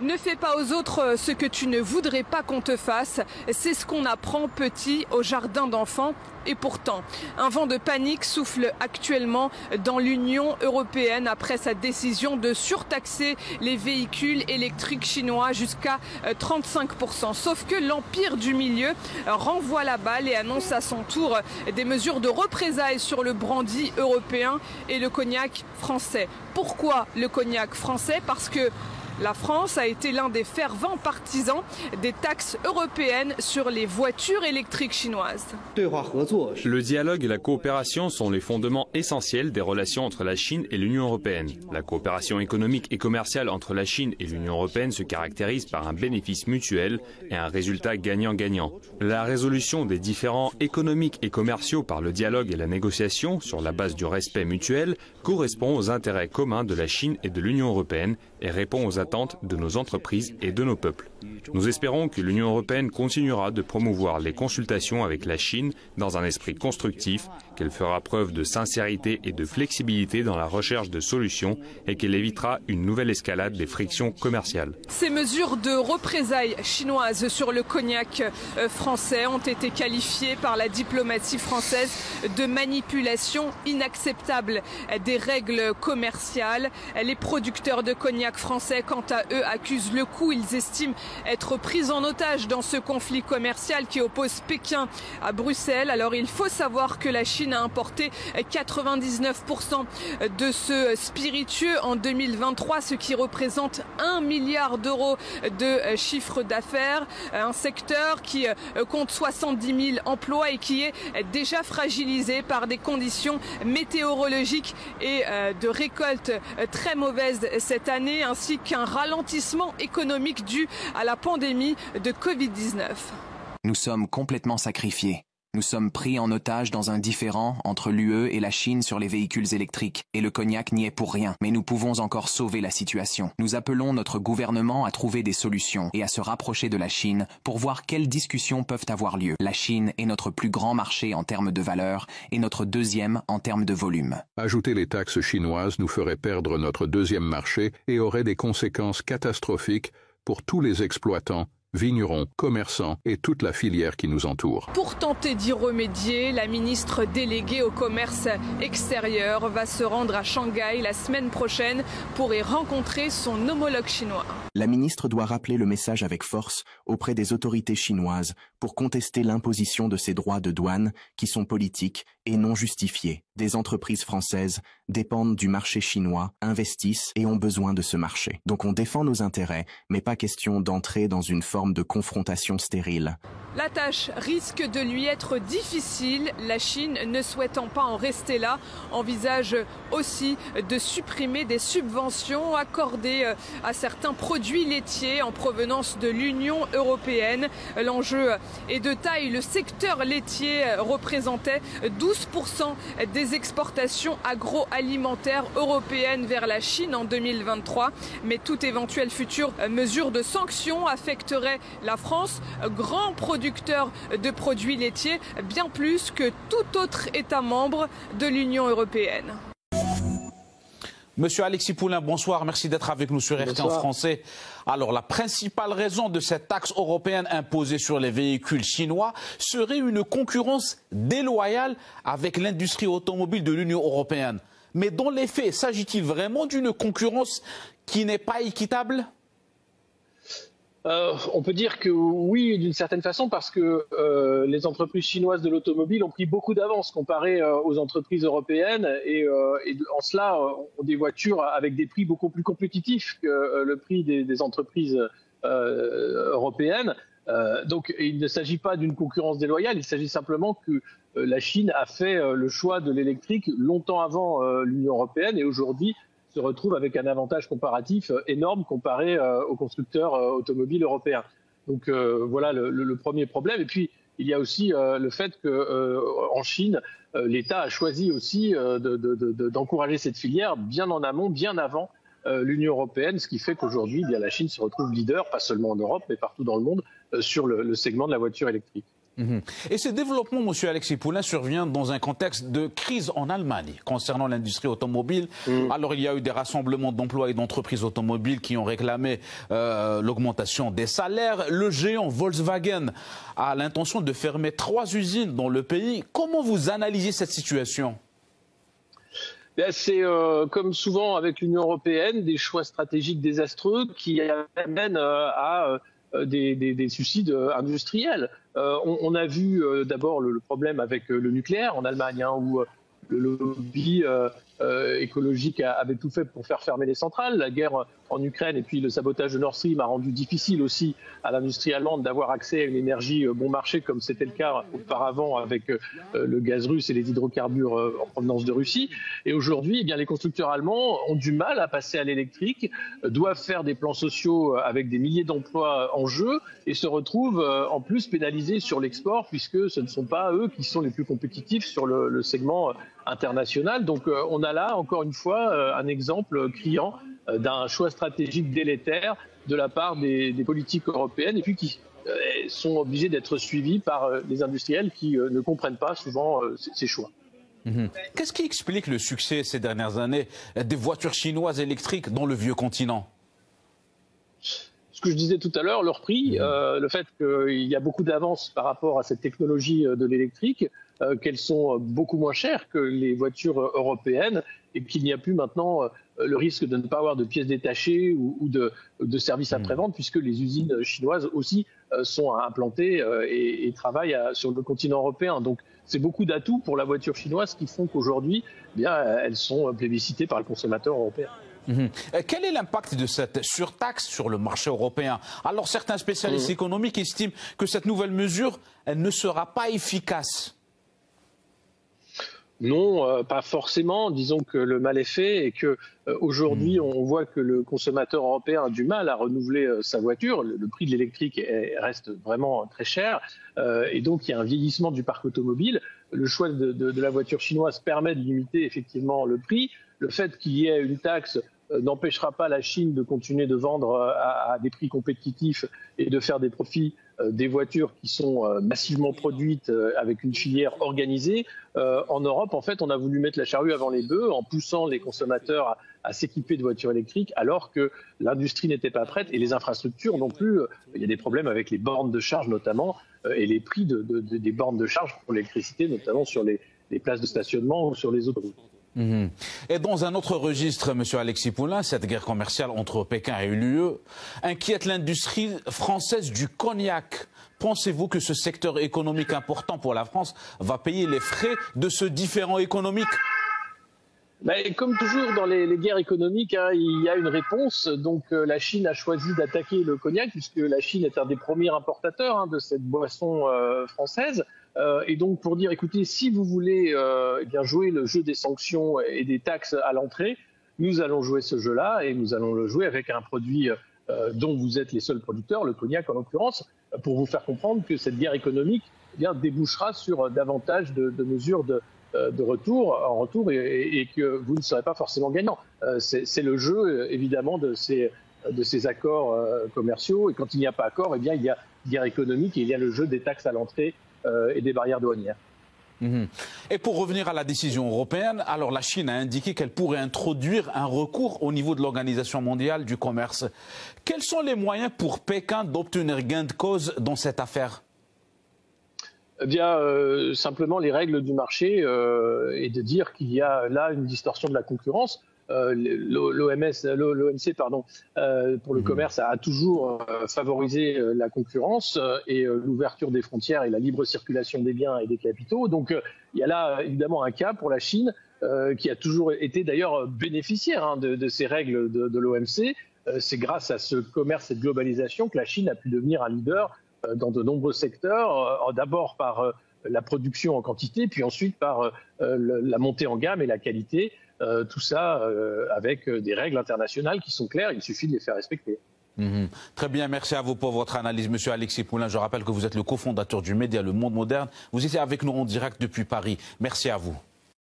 Ne fais pas aux autres ce que tu ne voudrais pas qu'on te fasse. C'est ce qu'on apprend petit au jardin d'enfants. Et pourtant, un vent de panique souffle actuellement dans l'Union européenne après sa décision de surtaxer les véhicules électriques chinois jusqu'à 35%. Sauf que l'empire du milieu renvoie la balle et annonce à son tour des mesures de représailles sur le brandy européen et le cognac français. Pourquoi le cognac français? Parce que la France a été l'un des fervents partisans des taxes européennes sur les voitures électriques chinoises. Le dialogue et la coopération sont les fondements essentiels des relations entre la Chine et l'Union européenne. La coopération économique et commerciale entre la Chine et l'Union européenne se caractérise par un bénéfice mutuel et un résultat gagnant-gagnant. La résolution des différends économiques et commerciaux par le dialogue et la négociation sur la base du respect mutuel correspond aux intérêts communs de la Chine et de l'Union européenne et répond aux attentes de nos entreprises et de nos peuples. Nous espérons que l'Union européenne continuera de promouvoir les consultations avec la Chine dans un esprit constructif, qu'elle fera preuve de sincérité et de flexibilité dans la recherche de solutions et qu'elle évitera une nouvelle escalade des frictions commerciales. Ces mesures de représailles chinoises sur le cognac français ont été qualifiées par la diplomatie française de manipulation inacceptable des règles commerciales. Les producteurs de cognac français, quant à eux, accusent le coup. Ils estiment être pris en otage dans ce conflit commercial qui oppose Pékin à Bruxelles. Alors il faut savoir que la Chine a importé 99% de ce spiritueux en 2023, ce qui représente 1 milliard d'euros de chiffre d'affaires. Un secteur qui compte 70 000 emplois et qui est déjà fragilisé par des conditions météorologiques et de récolte très mauvaises cette année, ainsi qu'un ralentissement économique dû à la pandémie de Covid-19. Nous sommes complètement sacrifiés. Nous sommes pris en otage dans un différend entre l'UE et la Chine sur les véhicules électriques. Et le cognac n'y est pour rien. Mais nous pouvons encore sauver la situation. Nous appelons notre gouvernement à trouver des solutions et à se rapprocher de la Chine pour voir quelles discussions peuvent avoir lieu. La Chine est notre plus grand marché en termes de valeur et notre deuxième en termes de volume. Ajouter les taxes chinoises nous ferait perdre notre deuxième marché et aurait des conséquences catastrophiques pour tous les exploitants, vignerons, commerçants et toute la filière qui nous entoure. Pour tenter d'y remédier, la ministre déléguée au commerce extérieur va se rendre à Shanghai la semaine prochaine pour y rencontrer son homologue chinois. La ministre doit rappeler le message avec force auprès des autorités chinoises pour contester l'imposition de ces droits de douane qui sont politiques et non justifiés. Des entreprises françaises dépendent du marché chinois, investissent et ont besoin de ce marché. Donc on défend nos intérêts, mais pas question d'entrer dans une forme de confrontation stérile. La tâche risque de lui être difficile. La Chine, ne souhaitant pas en rester là, envisage aussi de supprimer des subventions accordées à certains produits laitiers en provenance de l'Union européenne. L'enjeu est de taille. Le secteur laitier représentait 12% des exportations agroalimentaires européennes vers la Chine en 2023. Mais toute éventuelle future mesure de sanctions affecterait la France, grand producteur de produits laitiers, bien plus que tout autre État membre de l'Union européenne. Monsieur Alexis Poulain, bonsoir, merci d'être avec nous sur RT en français. Alors, la principale raison de cette taxe européenne imposée sur les véhicules chinois serait une concurrence déloyale avec l'industrie automobile de l'Union européenne. Mais dans les faits, s'agit-il vraiment d'une concurrence qui n'est pas équitable ? On peut dire que oui, d'une certaine façon, parce que les entreprises chinoises de l'automobile ont pris beaucoup d'avance comparé aux entreprises européennes et en cela ont des voitures avec des prix beaucoup plus compétitifs que le prix des entreprises européennes. Donc il ne s'agit pas d'une concurrence déloyale, il s'agit simplement que la Chine a fait le choix de l'électrique longtemps avant l'Union européenne et aujourd'hui se retrouve avec un avantage comparatif énorme comparé aux constructeurs automobiles européens. Donc voilà le premier problème. Et puis il y a aussi le fait qu'en Chine, l'État a choisi aussi d'encourager cette filière bien en amont, bien avant l'Union européenne, ce qui fait qu'aujourd'hui, la Chine se retrouve leader, pas seulement en Europe, mais partout dans le monde, sur le segment de la voiture électrique. Et ce développement, monsieur Alexis Poulain, survient dans un contexte de crise en Allemagne concernant l'industrie automobile. Alors il y a eu des rassemblements d'emplois et d'entreprises automobiles qui ont réclamé l'augmentation des salaires. Le géant Volkswagen a l'intention de fermer 3 usines dans le pays. Comment vous analysez cette situation ? C'est comme souvent avec l'Union européenne, des choix stratégiques désastreux qui amènent à des suicides industriels. On a vu d'abord le problème avec le nucléaire en Allemagne, où le lobby écologique avait tout fait pour faire fermer les centrales. La guerre en Ukraine et puis le sabotage de Nord Stream a rendu difficile aussi à l'industrie allemande d'avoir accès à une énergie bon marché comme c'était le cas auparavant avec le gaz russe et les hydrocarbures en provenance de Russie. Et aujourd'hui, les constructeurs allemands ont du mal à passer à l'électrique, doivent faire des plans sociaux avec des milliers d'emplois en jeu et se retrouvent en plus pénalisés sur l'export puisque ce ne sont pas eux qui sont les plus compétitifs sur le segment international. Donc on a là encore une fois un exemple criant d'un choix stratégique délétère de la part des politiques européennes et puis qui sont obligés d'être suivis par les industriels qui ne comprennent pas souvent ces choix. Qu'est-ce qui explique le succès ces dernières années des voitures chinoises électriques dans le vieux continent ? Ce que je disais tout à l'heure, leur prix, le fait qu'il y a beaucoup d'avance par rapport à cette technologie de l'électrique, qu'elles sont beaucoup moins chères que les voitures européennes et qu'il n'y a plus maintenant le risque de ne pas avoir de pièces détachées ou de services après-vente puisque les usines chinoises aussi sont implantées et travaillent sur le continent européen. Donc c'est beaucoup d'atouts pour la voiture chinoise qui font qu'aujourd'hui, elles sont plébiscitées par le consommateur européen. Quel est l'impact de cette surtaxe sur le marché européen? Alors certains spécialistes économiques estiment que cette nouvelle mesure elle ne sera pas efficace. Non, pas forcément. Disons que le mal est fait et que aujourd'hui, on voit que le consommateur européen a du mal à renouveler sa voiture. Le prix de l'électrique reste vraiment très cher et donc il y a un vieillissement du parc automobile. Le choix de la voiture chinoise permet de limiter effectivement le prix. Le fait qu'il y ait une taxe n'empêchera pas la Chine de continuer de vendre à des prix compétitifs et de faire des profits des voitures qui sont massivement produites avec une filière organisée. En Europe, en fait, on a voulu mettre la charrue avant les bœufs en poussant les consommateurs à s'équiper de voitures électriques alors que l'industrie n'était pas prête et les infrastructures non plus. Il y a des problèmes avec les bornes de charge notamment et les prix des bornes de charge pour l'électricité, notamment sur les places de stationnement ou sur les autoroutes. Et dans un autre registre, M. Alexis Poulain, cette guerre commerciale entre Pékin et l'UE inquiète l'industrie française du cognac. Pensez-vous que ce secteur économique important pour la France va payer les frais de ce différend économique ? Comme toujours dans les guerres économiques, il y a une réponse. Donc la Chine a choisi d'attaquer le cognac puisque la Chine est un des premiers importateurs de cette boisson française. Et donc pour dire, écoutez, si vous voulez jouer le jeu des sanctions et des taxes à l'entrée, nous allons jouer ce jeu-là et nous allons le jouer avec un produit dont vous êtes les seuls producteurs, le cognac en l'occurrence, pour vous faire comprendre que cette guerre économique débouchera sur davantage de mesures de retour et que vous ne serez pas forcément gagnant. C'est le jeu évidemment de ces accords commerciaux et quand il n'y a pas accord, il y a guerre économique et il y a le jeu des taxes à l'entrée et des barrières douanières. Et pour revenir à la décision européenne, alors la Chine a indiqué qu'elle pourrait introduire un recours au niveau de l'Organisation mondiale du commerce. Quels sont les moyens pour Pékin d'obtenir gain de cause dans cette affaire ? Simplement les règles du marché et de dire qu'il y a là une distorsion de la concurrence. L'OMC pour le commerce a toujours favorisé la concurrence et l'ouverture des frontières et la libre circulation des biens et des capitaux. Donc il y a là évidemment un cas pour la Chine qui a toujours été d'ailleurs bénéficiaire de ces règles de l'OMC. C'est grâce à ce commerce, cette globalisation que la Chine a pu devenir un leader dans de nombreux secteurs, d'abord par la production en quantité, puis ensuite par la montée en gamme et la qualité. Tout ça avec des règles internationales qui sont claires, il suffit de les faire respecter. Très bien, merci à vous pour votre analyse, Monsieur Alexis Poulain. Je rappelle que vous êtes le cofondateur du média Le Monde Moderne. Vous étiez avec nous en direct depuis Paris. Merci à vous.